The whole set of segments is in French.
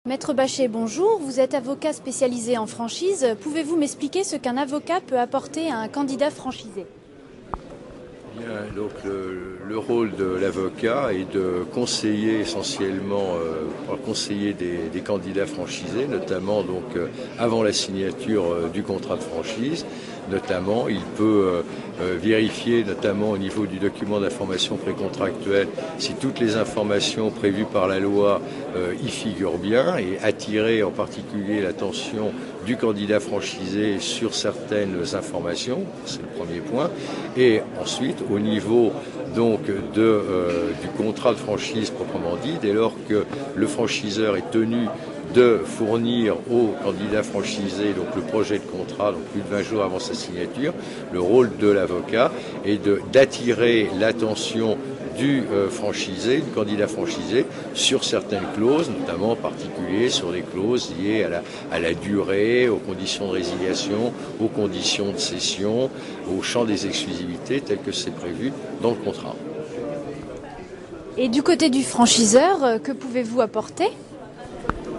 Maître Bachet, bonjour. Vous êtes avocat spécialisé en franchise. Pouvez-vous m'expliquer ce qu'un avocat peut apporter à un candidat franchisé? Bien, donc le rôle de l'avocat est de conseiller essentiellement, conseiller des candidats franchisés, notamment avant la signature du contrat de franchise. Notamment, il peut vérifier, notamment au niveau du document d'information précontractuelle, si toutes les informations prévues par la loi y figurent bien, et attirer en particulier l'attention du candidat franchisé sur certaines informations, c'est le premier point. Et ensuite, au niveau du contrat de franchise proprement dit, dès lors que le franchiseur est tenu de fournir au candidat franchisé le projet de contrat, plus de 20 jours avant sa signature, le rôle de l'avocat est d'attirer l'attention du candidat franchisé, sur certaines clauses, notamment en particulier sur les clauses liées à la durée, aux conditions de résiliation, aux conditions de cession, au champ des exclusivités tel que c'est prévu dans le contrat. Et du côté du franchiseur, que pouvez-vous apporter?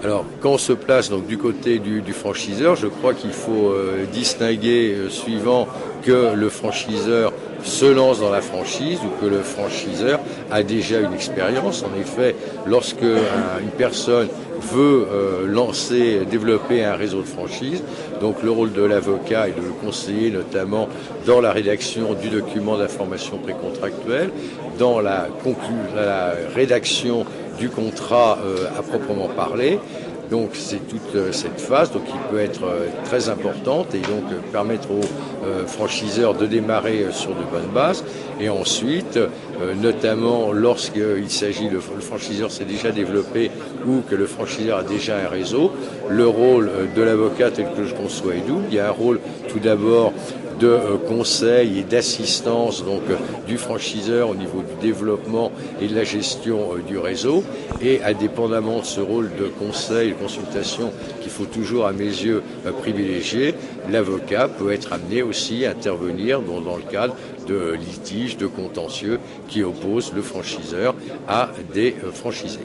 Alors, quand on se place du côté du franchiseur, je crois qu'il faut distinguer suivant que le franchiseur se lance dans la franchise ou que le franchiseur a déjà une expérience. En effet, lorsque une personne veut développer un réseau de franchise, donc le rôle de l'avocat est de le conseiller notamment dans la rédaction du document d'information précontractuelle, dans la rédaction du contrat à proprement parler. Donc c'est toute cette phase qui peut être très importante et permettre aux franchiseurs de démarrer sur de bonnes bases. Et ensuite, notamment lorsqu'il s'agit, le franchiseur s'est déjà développé ou que le franchiseur a déjà un réseau, le rôle de l'avocat tel que je conçois est double. Il y a un rôle tout d'abord de conseil et d'assistance du franchiseur au niveau du développement et de la gestion du réseau, et indépendamment de ce rôle de conseil et de consultation qu'il faut toujours à mes yeux privilégier, l'avocat peut être amené aussi à intervenir dans le cadre de litiges, de contentieux qui opposent le franchiseur à des franchisés.